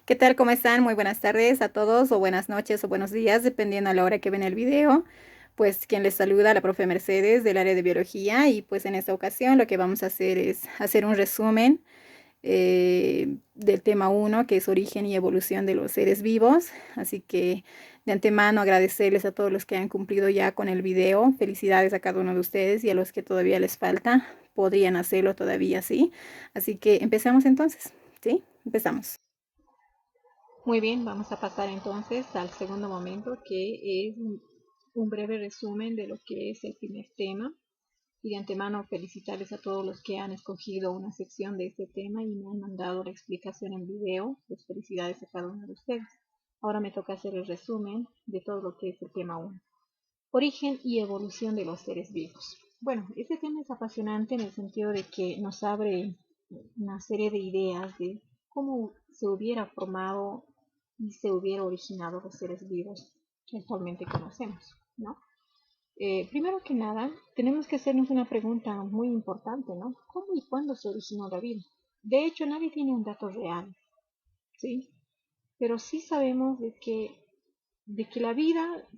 ¿Qué tal? ¿Cómo están? Muy buenas tardes a todos, o buenas noches, o buenos días, dependiendo a la hora que ven el video. Pues quien les saluda, la profe Mercedes del área de biología, y pues en esta ocasión lo que vamos a hacer es hacer un resumen del tema uno, que es origen y evolución de los seres vivos. Así que de antemano agradecerles a todos los que han cumplido ya con el video. Felicidades a cada uno de ustedes, y a los que todavía les falta, podrían hacerlo todavía, ¿sí? Así que empezamos entonces, ¿sí? Empezamos. Muy bien, vamos a pasar entonces al segundo momento, que es un breve resumen de lo que es el primer tema. Y de antemano felicitarles a todos los que han escogido una sección de este tema y me han mandado la explicación en video. Pues felicidades a cada uno de ustedes. Ahora me toca hacer el resumen de todo lo que es el tema uno. Origen y evolución de los seres vivos. Bueno, este tema es apasionante en el sentido de que nos abre una serie de ideas de cómo se hubiera formado y se hubiera originado los seres vivos que actualmente conocemos, ¿no? Primero que nada, tenemos que hacernos una pregunta muy importante, ¿no? ¿Cómo y cuándo se originó la vida? De hecho, nadie tiene un dato real, ¿sí? Pero sí sabemos de que la vida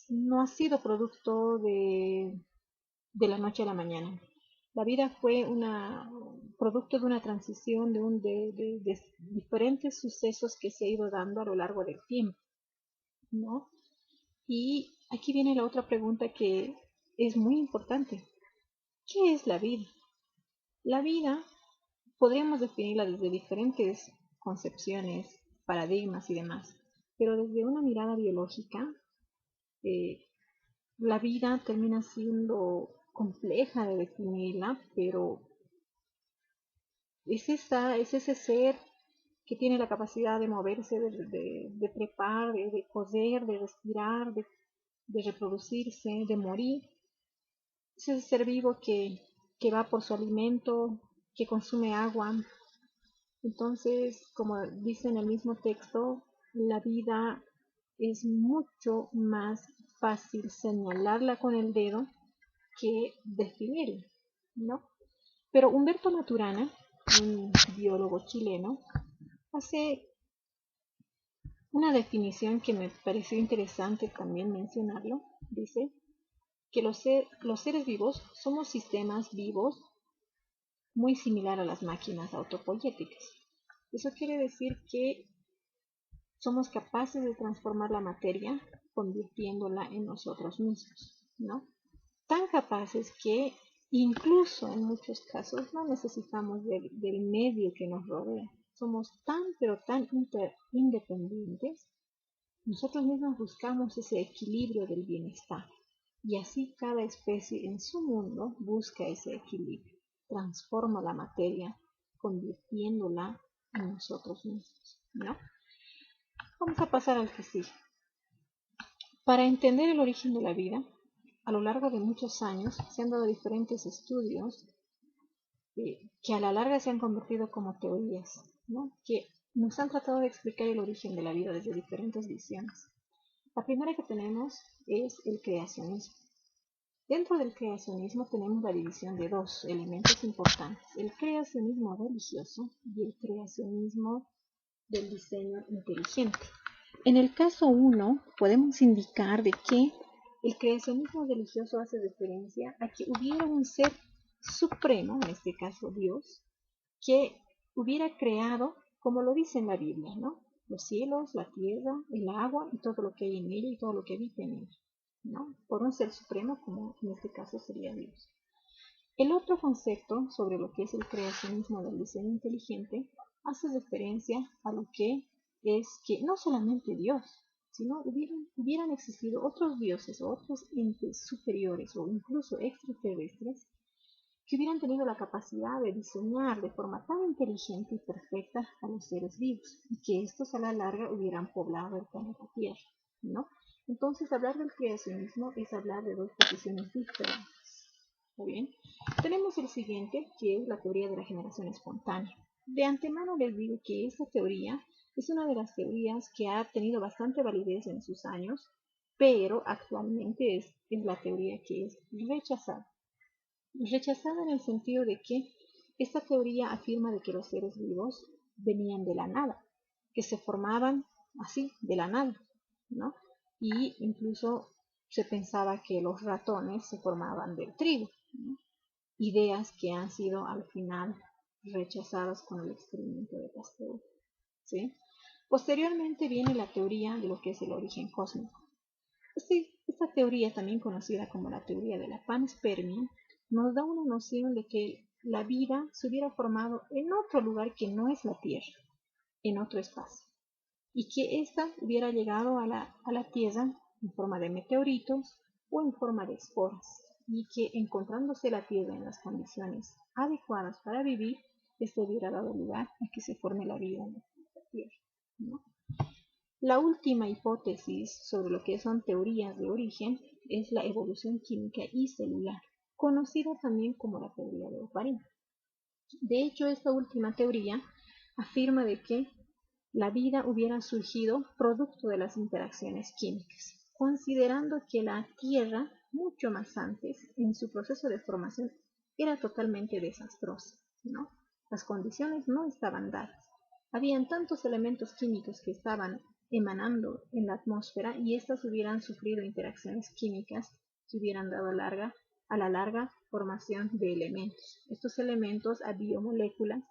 no ha sido producto de la noche a la mañana. La vida fue producto de una transición de diferentes sucesos que se ha ido dando a lo largo del tiempo, ¿no? Y aquí viene la otra pregunta que es muy importante. ¿Qué es la vida? La vida podríamos definirla desde diferentes concepciones, paradigmas y demás, pero desde una mirada biológica, eh, la vida termina siendo compleja de definirla, pero es ese ser que tiene la capacidad de moverse, de trepar, de coser, de respirar, de reproducirse, de morir. Es ese ser vivo que va por su alimento, que consume agua. Entonces, como dice en el mismo texto, la vida es mucho más fácil señalarla con el dedo que definirla, ¿no? Pero Humberto Maturana, un biólogo chileno, hace una definición que me pareció interesante también mencionarlo. Dice que los seres vivos somos sistemas vivos muy similar a las máquinas autopoyéticas. Eso quiere decir que somos capaces de transformar la materia convirtiéndola en nosotros mismos, ¿no? Tan capaces que incluso en muchos casos no necesitamos del medio que nos rodea. Somos tan pero tan independientes. Nosotros mismos buscamos ese equilibrio del bienestar. Y así cada especie en su mundo busca ese equilibrio. Transforma la materia convirtiéndola en nosotros mismos, ¿no? Vamos a pasar al que sigue. Para entender el origen de la vida, a lo largo de muchos años se han dado diferentes estudios que a la larga se han convertido como teorías, ¿no? Que nos han tratado de explicar el origen de la vida desde diferentes visiones. La primera que tenemos es el creacionismo. Dentro del creacionismo tenemos la división de dos elementos importantes, el creacionismo religioso y el creacionismo del diseño inteligente. En el caso uno, podemos indicar de que el creacionismo religioso hace referencia a que hubiera un ser supremo, en este caso Dios, que hubiera creado, como lo dice en la Biblia, ¿no? Los cielos, la tierra, el agua y todo lo que hay en ella y todo lo que habita en ella, ¿no? Por un ser supremo, como en este caso sería Dios. El otro concepto sobre lo que es el creacionismo del diseño inteligente hace referencia a lo que es que no solamente Dios, sino hubieran existido otros dioses o otros entes superiores o incluso extraterrestres que hubieran tenido la capacidad de diseñar de forma tan inteligente y perfecta a los seres vivos y que estos a la larga hubieran poblado el planeta Tierra, ¿no? Entonces hablar del creacionismo es hablar de dos posiciones diferentes. ¿Está bien? Tenemos el siguiente, que es la teoría de la generación espontánea. De antemano les digo que esta teoría es una de las teorías que ha tenido bastante validez en sus años, pero actualmente es la teoría que es rechazada. Rechazada en el sentido de que esta teoría afirma de que los seres vivos venían de la nada. que se formaban así, de la nada, ¿no? Y incluso se pensaba que los ratones se formaban del trigo, ¿no? Ideas que han sido al final rechazadas con el experimento de Pasteur, ¿sí? Posteriormente viene la teoría de lo que es el origen cósmico. Esta teoría, también conocida como la teoría de la panspermia, nos da una noción de que la vida se hubiera formado en otro lugar que no es la Tierra, en otro espacio, y que ésta hubiera llegado a la Tierra en forma de meteoritos o en forma de esporas, y que encontrándose la Tierra en las condiciones adecuadas para vivir, esto hubiera dado lugar a que se forme la vida en la Tierra, ¿no? La última hipótesis sobre lo que son teorías de origen es la evolución química y celular, conocida también como la teoría de Oparin. De hecho, esta última teoría afirma de que la vida hubiera surgido producto de las interacciones químicas, considerando que la Tierra, mucho más antes, en su proceso de formación, era totalmente desastrosa, ¿no? Las condiciones no estaban dadas. Habían tantos elementos químicos que estaban emanando en la atmósfera y éstas hubieran sufrido interacciones químicas que hubieran dado a la larga formación de elementos. Estos elementos a biomoléculas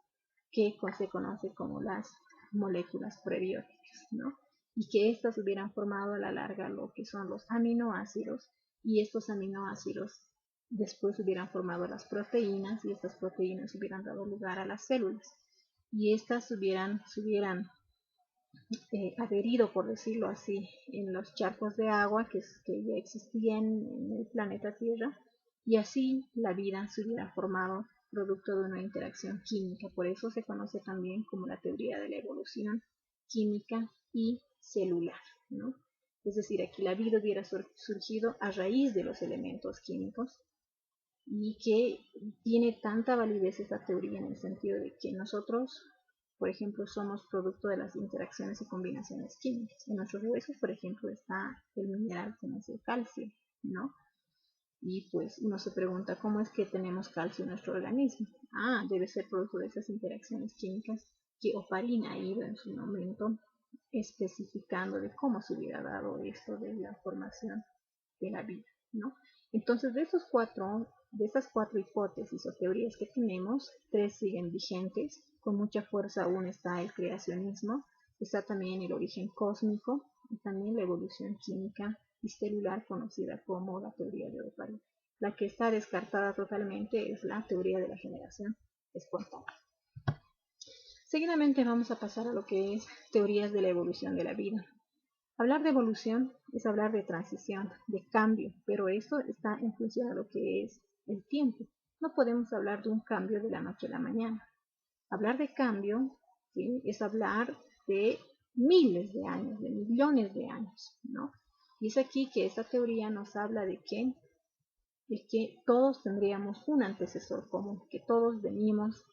que se conoce como las moléculas prebióticas, ¿no? Y que éstas hubieran formado a la larga lo que son los aminoácidos, y estos aminoácidos después hubieran formado las proteínas, y estas proteínas hubieran dado lugar a las células, y estas se hubieran adherido, por decirlo así, en los charcos de agua que ya existían en el planeta Tierra, y así la vida se hubiera formado producto de una interacción química. Por eso se conoce también como la teoría de la evolución química y celular, ¿no? Es decir, aquí la vida hubiera surgido a raíz de los elementos químicos, y que tiene tanta validez esta teoría en el sentido de que nosotros, por ejemplo, somos producto de las interacciones y combinaciones químicas. En nuestros huesos, por ejemplo, está el mineral como es el calcio, ¿no? Y pues uno se pregunta, ¿cómo es que tenemos calcio en nuestro organismo? Ah, debe ser producto de esas interacciones químicas que Oparin ha ido en su momento especificando de cómo se hubiera dado esto de la formación de la vida, ¿no? Entonces, de esas cuatro hipótesis o teorías que tenemos, tres siguen vigentes. Con mucha fuerza aún está el creacionismo, está también el origen cósmico y también la evolución química y celular, conocida como la teoría de Oparin. La que está descartada totalmente es la teoría de la generación espontánea. Seguidamente vamos a pasar a lo que es teorías de la evolución de la vida. Hablar de evolución es hablar de transición, de cambio, pero eso está en función a lo que es el tiempo. No podemos hablar de un cambio de la noche a la mañana. Hablar de cambio, ¿sí?, es hablar de miles de años, de millones de años, ¿no? Y es aquí que esta teoría nos habla de que todos tendríamos un antecesor común, que todos venimos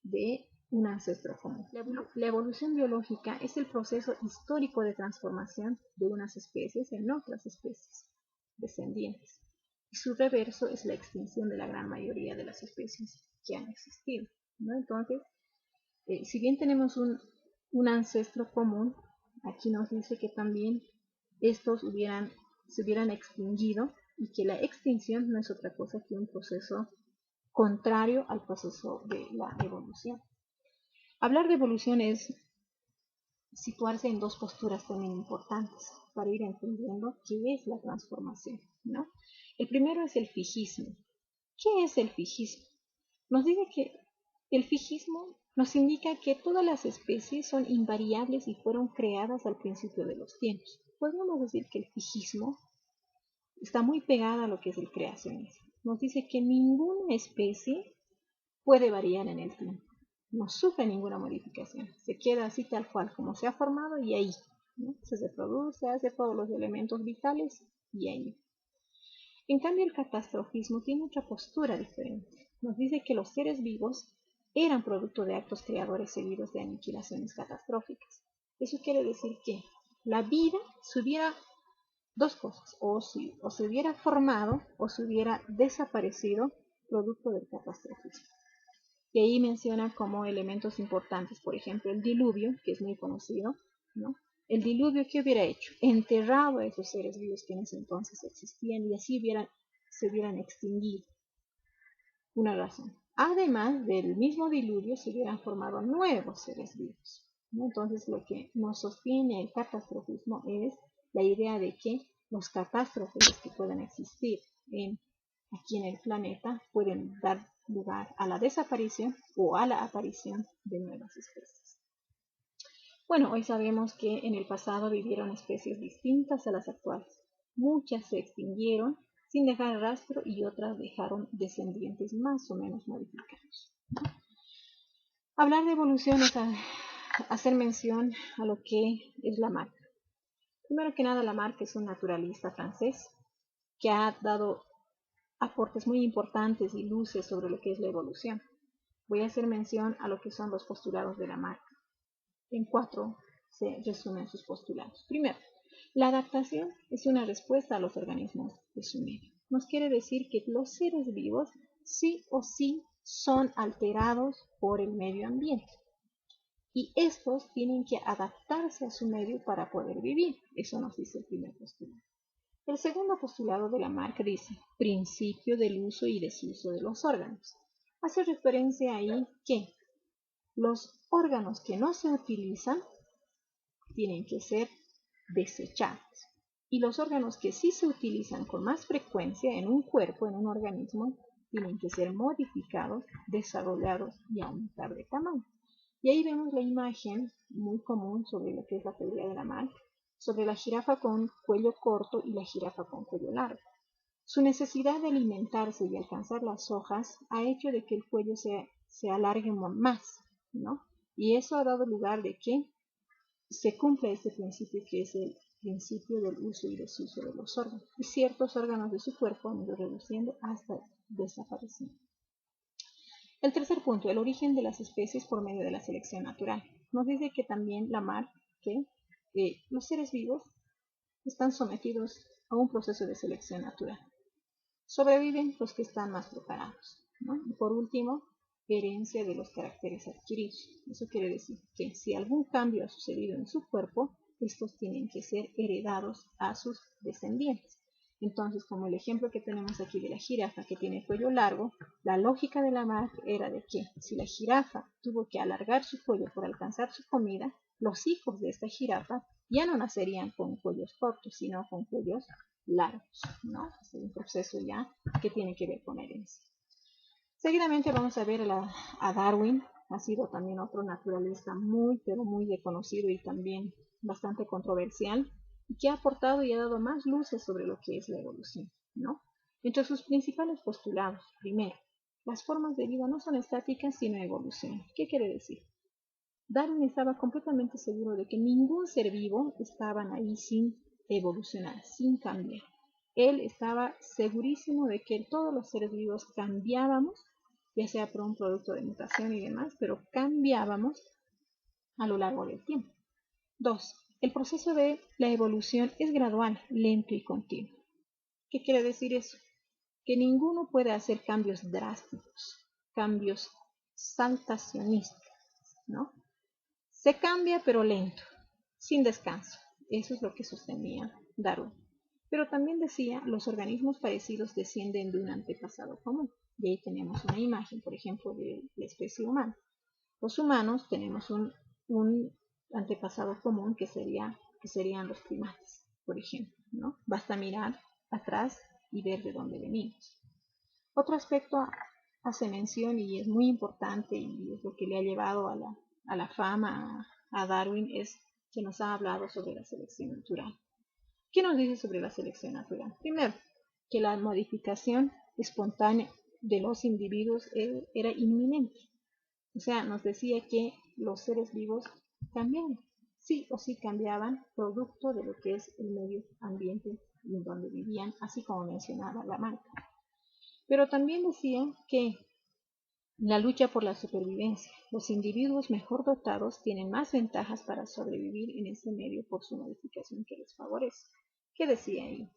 de un ancestro común. La evolución biológica es el proceso histórico de transformación de unas especies en otras especies descendientes. Y su reverso es la extinción de la gran mayoría de las especies que han existido, ¿no? Entonces, si bien tenemos un ancestro común, aquí nos dice que también estos se hubieran extinguido, y que la extinción no es otra cosa que un proceso contrario al proceso de la evolución. Hablar de evolución es situarse en dos posturas también importantes para ir entendiendo qué es la transformación, ¿no? El primero es el fijismo. ¿Qué es el fijismo? Nos dice que el fijismo nos indica que todas las especies son invariables y fueron creadas al principio de los tiempos. Podríamos decir que el fijismo está muy pegada a lo que es el creacionismo. Nos dice que ninguna especie puede variar en el tiempo, no sufre ninguna modificación, se queda así tal cual como se ha formado y ahí, ¿no? Se reproduce, hace todos los elementos vitales y ahí. En cambio, el catastrofismo tiene otra postura diferente. Nos dice que los seres vivos eran producto de actos creadores seguidos de aniquilaciones catastróficas. Eso quiere decir que la vida se hubiera dos cosas, o se hubiera formado o se hubiera desaparecido producto del catastrofismo. Y ahí menciona como elementos importantes, por ejemplo, el diluvio, que es muy conocido, ¿no? El diluvio, ¿qué hubiera hecho? Enterrado a esos seres vivos que en ese entonces existían y así se hubieran extinguido. Una razón. Además del mismo diluvio se hubieran formado nuevos seres vivos, ¿no? Entonces lo que nos sostiene el catastrofismo es la idea de que los catástrofes que puedan existir aquí en el planeta pueden dar lugar a la desaparición o a la aparición de nuevas especies. Bueno, hoy sabemos que en el pasado vivieron especies distintas a las actuales. Muchas se extinguieron sin dejar rastro y otras dejaron descendientes más o menos modificados. Hablar de evolución es hacer mención a lo que es Lamarck. Primero que nada, Lamarck es un naturalista francés que ha dado aportes muy importantes y luces sobre lo que es la evolución. Voy a hacer mención a lo que son los postulados de Lamarck. En 4 se resumen sus postulados. Primero, la adaptación es una respuesta a los organismos de su medio. Nos quiere decir que los seres vivos sí o sí son alterados por el medio ambiente. Y estos tienen que adaptarse a su medio para poder vivir. Eso nos dice el primer postulado. El segundo postulado de Lamarck dice principio del uso y desuso de los órganos. Hace referencia ahí que los órganos que no se utilizan tienen que ser desechados. Y los órganos que sí se utilizan con más frecuencia en un cuerpo, en un organismo, tienen que ser modificados, desarrollados y aumentar de tamaño. Y ahí vemos la imagen muy común sobre lo que es la teoría de Lamarck, sobre la jirafa con cuello corto y la jirafa con cuello largo. Su necesidad de alimentarse y alcanzar las hojas ha hecho de que el cuello se alargue más, ¿no? Y eso ha dado lugar de que se cumple este principio que es el principio del uso y desuso de los órganos. Y ciertos órganos de su cuerpo han ido reduciendo hasta desapareciendo. El tercer punto, el origen de las especies por medio de la selección natural. Nos dice que también Lamarck, que los seres vivos están sometidos a un proceso de selección natural. Sobreviven los que están más preparados, ¿no? Y por último, herencia de los caracteres adquiridos. Eso quiere decir que si algún cambio ha sucedido en su cuerpo, estos tienen que ser heredados a sus descendientes. Entonces, como el ejemplo que tenemos aquí de la jirafa que tiene cuello largo, la lógica de Lamarck era de que si la jirafa tuvo que alargar su cuello por alcanzar su comida, los hijos de esta jirafa ya no nacerían con cuellos cortos, sino con cuellos largos, ¿no? Es un proceso ya que tiene que ver con herencia. Seguidamente vamos a ver a Darwin. Ha sido también otro naturalista muy, pero muy reconocido y también bastante controversial, y que ha aportado y ha dado más luces sobre lo que es la evolución, ¿no? Entre sus principales postulados, primero, las formas de vida no son estáticas, sino evolucionan. ¿Qué quiere decir? Darwin estaba completamente seguro de que ningún ser vivo estaba ahí sin evolucionar, sin cambiar. Él estaba segurísimo de que todos los seres vivos cambiábamos, ya sea por un producto de mutación y demás, pero cambiábamos a lo largo del tiempo. 2. El proceso de la evolución es gradual, lento y continuo. ¿Qué quiere decir eso? Que ninguno puede hacer cambios drásticos, cambios saltacionistas, ¿no? Se cambia pero lento, sin descanso. Eso es lo que sostenía Darwin. Pero también decía, los organismos parecidos descienden de un antepasado común. Y ahí tenemos una imagen, por ejemplo, de la especie humana. Los humanos tenemos un antepasado común que serían los primates, por ejemplo, ¿no? Basta mirar atrás y ver de dónde venimos. Otro aspecto hace mención y es muy importante y es lo que le ha llevado a la fama a Darwin, es que nos ha hablado sobre la selección natural. ¿Qué nos dice sobre la selección natural? Primero, que la modificación espontánea de los individuos era inminente. O sea, nos decía que los seres vivos cambiaban, sí o sí cambiaban producto de lo que es el medio ambiente en donde vivían, así como mencionaba Lamarck. Pero también decía que la lucha por la supervivencia. Los individuos mejor dotados tienen más ventajas para sobrevivir en ese medio por su modificación que les favorece. ¿Qué decía ahí?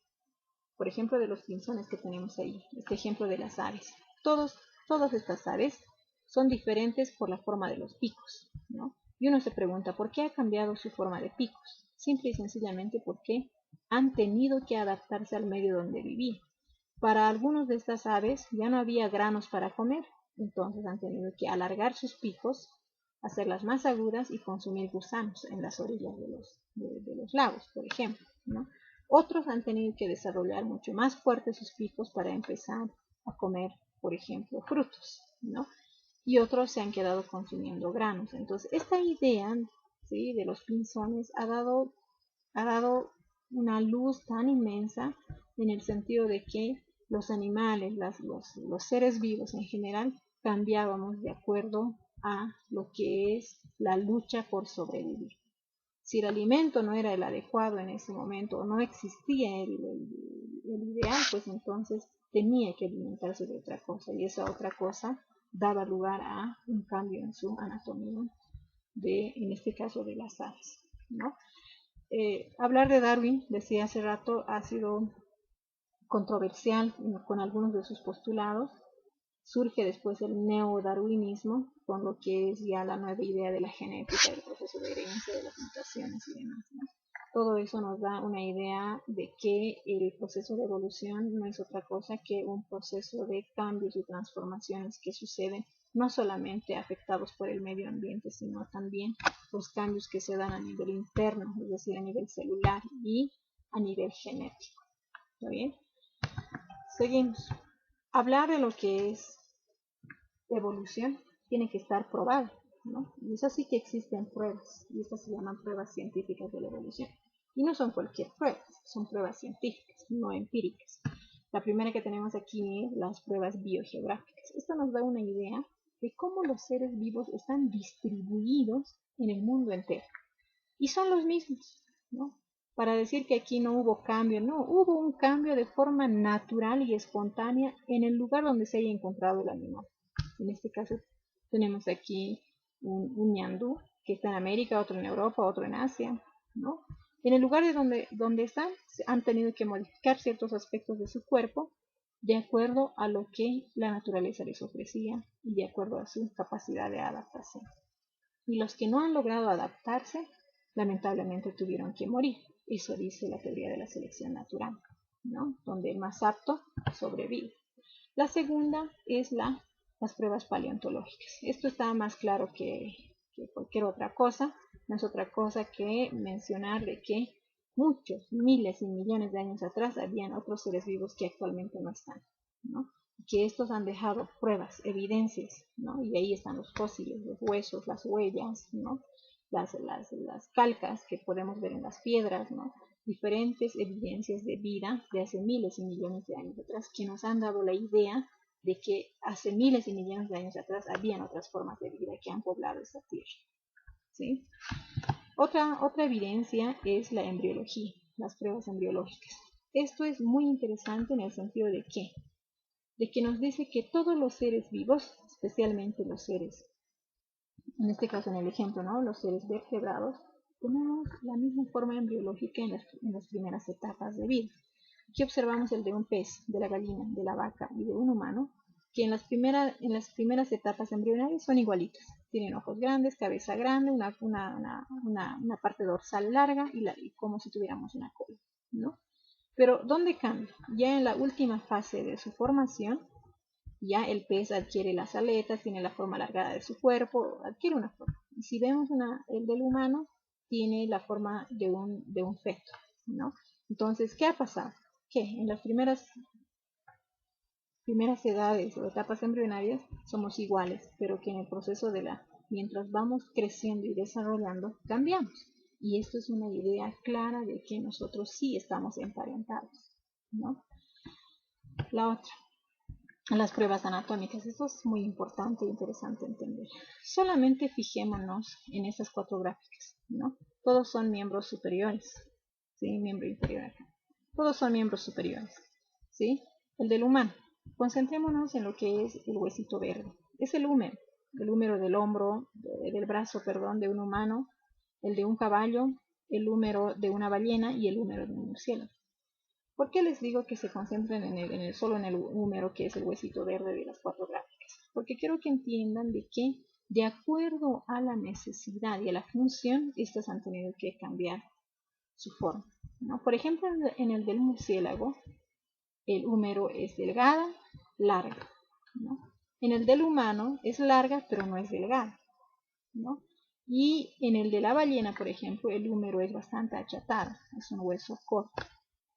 Por ejemplo, de los pinzones que tenemos ahí, este ejemplo de las aves. Todas estas aves son diferentes por la forma de los picos, ¿no? Y uno se pregunta, ¿por qué ha cambiado su forma de picos? Simple y sencillamente porque han tenido que adaptarse al medio donde vivían. Para algunos de estas aves ya no había granos para comer, entonces han tenido que alargar sus picos, hacerlas más agudas y consumir gusanos en las orillas de los lagos, por ejemplo, ¿no? Otros han tenido que desarrollar mucho más fuertes sus picos para empezar a comer, por ejemplo, frutos, ¿no? Y otros se han quedado consumiendo granos. Entonces, esta idea, ¿sí?, de los pinzones ha dado una luz tan inmensa en el sentido de que los animales, los seres vivos en general, cambiábamos de acuerdo a lo que es la lucha por sobrevivir. Si el alimento no era el adecuado en ese momento o no existía el ideal, pues entonces tenía que alimentarse de otra cosa y esa otra cosa daba lugar a un cambio en su anatomía, en este caso de las aves, ¿no? Hablar de Darwin, decía hace rato, ha sido controversial con algunos de sus postulados. Surge después el neodarwinismo, con lo que es ya la nueva idea de la genética, del proceso de herencia, de las mutaciones y demás, ¿no? Todo eso nos da una idea de que el proceso de evolución no es otra cosa que un proceso de cambios y transformaciones que suceden no solamente afectados por el medio ambiente, sino también los cambios que se dan a nivel interno, es decir, a nivel celular y a nivel genético. ¿Está bien? Seguimos. Hablar de lo que es evolución tiene que estar probado, ¿no? Y es así que existen pruebas, y estas se llaman pruebas científicas de la evolución. Y no son cualquier prueba, son pruebas científicas, no empíricas. La primera que tenemos aquí es las pruebas biogeográficas. Esto nos da una idea de cómo los seres vivos están distribuidos en el mundo entero. Y son los mismos, ¿no? Para decir que aquí no hubo cambio, no, hubo un cambio de forma natural y espontánea en el lugar donde se haya encontrado el animal. En este caso tenemos aquí un ñandú que está en América, otro en Europa, otro en Asia, ¿no? En el lugar de donde están, han tenido que modificar ciertos aspectos de su cuerpo de acuerdo a lo que la naturaleza les ofrecía y de acuerdo a su capacidad de adaptación. Y los que no han logrado adaptarse, lamentablemente tuvieron que morir. Eso dice la teoría de la selección natural, ¿no? Donde el más apto sobrevive. La segunda es las pruebas paleontológicas. Esto está más claro que cualquier otra cosa. No es otra cosa que mencionar de que muchos, miles y millones de años atrás habían otros seres vivos que actualmente no están, ¿no? Que estos han dejado pruebas, evidencias, ¿no? Y ahí están los fósiles, los huesos, las huellas, ¿no? Las calcas que podemos ver en las piedras, ¿no? Diferentes evidencias de vida de hace miles y millones de años atrás que nos han dado la idea de que hace miles y millones de años atrás habían otras formas de vida que han poblado esta tierra, ¿sí? Otra evidencia es la embriología, las pruebas embriológicas. Esto es muy interesante en el sentido de que nos dice que todos los seres vivos, especialmente los seres, en este caso en el ejemplo, ¿no?, los seres vertebrados, tenemos la misma forma embriológica en las primeras etapas de vida. Aquí observamos el de un pez, de la gallina, de la vaca y de un humano, que en las primeras etapas embrionarias son igualitos. Tienen ojos grandes, cabeza grande, una parte dorsal larga y como si tuviéramos una cola, ¿no? Pero ¿dónde cambia? Ya en la última fase de su formación, ya el pez adquiere las aletas, tiene la forma alargada de su cuerpo, adquiere una forma. Y si vemos el del humano, tiene la forma de un feto, ¿no? Entonces, ¿qué ha pasado? Que en las primeras edades o etapas embrionarias somos iguales, pero que en el proceso mientras vamos creciendo y desarrollando, cambiamos. Y esto es una idea clara de que nosotros sí estamos emparentados, ¿no? La otra, las pruebas anatómicas. Esto es muy importante e interesante entender. Solamente fijémonos en estas 4 gráficas, ¿no? Todos son miembros superiores, ¿sí? Miembro inferior acá. Todos son miembros superiores, ¿sí? El del humano. Concentrémonos en lo que es el huesito verde. Es el húmero del hombro, del brazo, perdón, de un humano, el de un caballo, el húmero de una ballena y el húmero de un murciélago. ¿Por qué les digo que se concentren solo en el húmero, que es el huesito verde de las 4 gráficas? porque quiero que entiendan de que de acuerdo a la necesidad y a la función, estas han tenido que cambiar su forma, ¿no? Por ejemplo, en el del murciélago, el húmero es delgada, larga, ¿no? En el del humano es larga, pero no es delgada, ¿no? Y en el de la ballena, por ejemplo, el húmero es bastante achatado, es un hueso corto.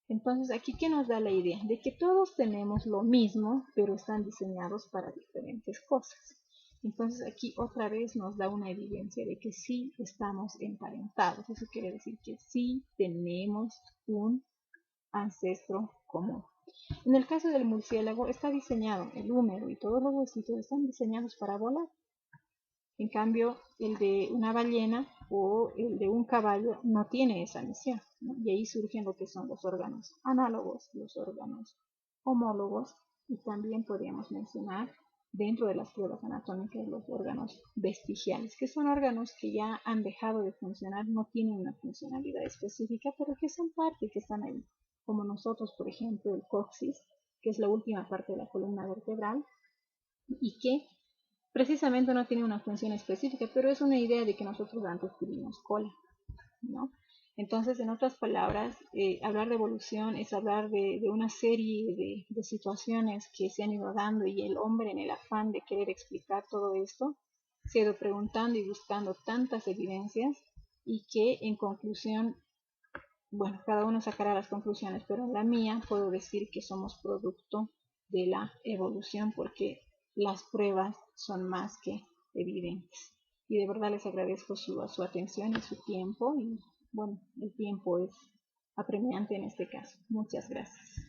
Entonces, aquí, ¿qué nos da la idea? De que todos tenemos lo mismo, pero están diseñados para diferentes cosas. Entonces, aquí otra vez nos da una evidencia de que sí estamos emparentados. Eso quiere decir que sí tenemos un ancestro común. En el caso del murciélago, está diseñado, el húmero y todos los huesitos están diseñados para volar. En cambio, el de una ballena o el de un caballo no tiene esa misión, ¿no? Y ahí surgen lo que son los órganos análogos, los órganos homólogos, y también podríamos mencionar dentro de las pruebas anatómicas los órganos vestigiales, que son órganos que ya han dejado de funcionar, no tienen una funcionalidad específica, pero que son parte, que están ahí, como nosotros, por ejemplo, el coxis, que es la última parte de la columna vertebral, y que precisamente no tiene una función específica, pero es una idea de que nosotros antes tuvimos cola, ¿no? Entonces, en otras palabras, hablar de evolución es hablar de una serie de situaciones que se han ido dando, y el hombre, en el afán de querer explicar todo esto, se ha ido preguntando y buscando tantas evidencias, y que en conclusión, bueno, cada uno sacará las conclusiones, pero en la mía puedo decir que somos producto de la evolución, porque las pruebas son más que evidentes. Y de verdad les agradezco su atención y su tiempo, y bueno, el tiempo es apremiante en este caso. Muchas gracias.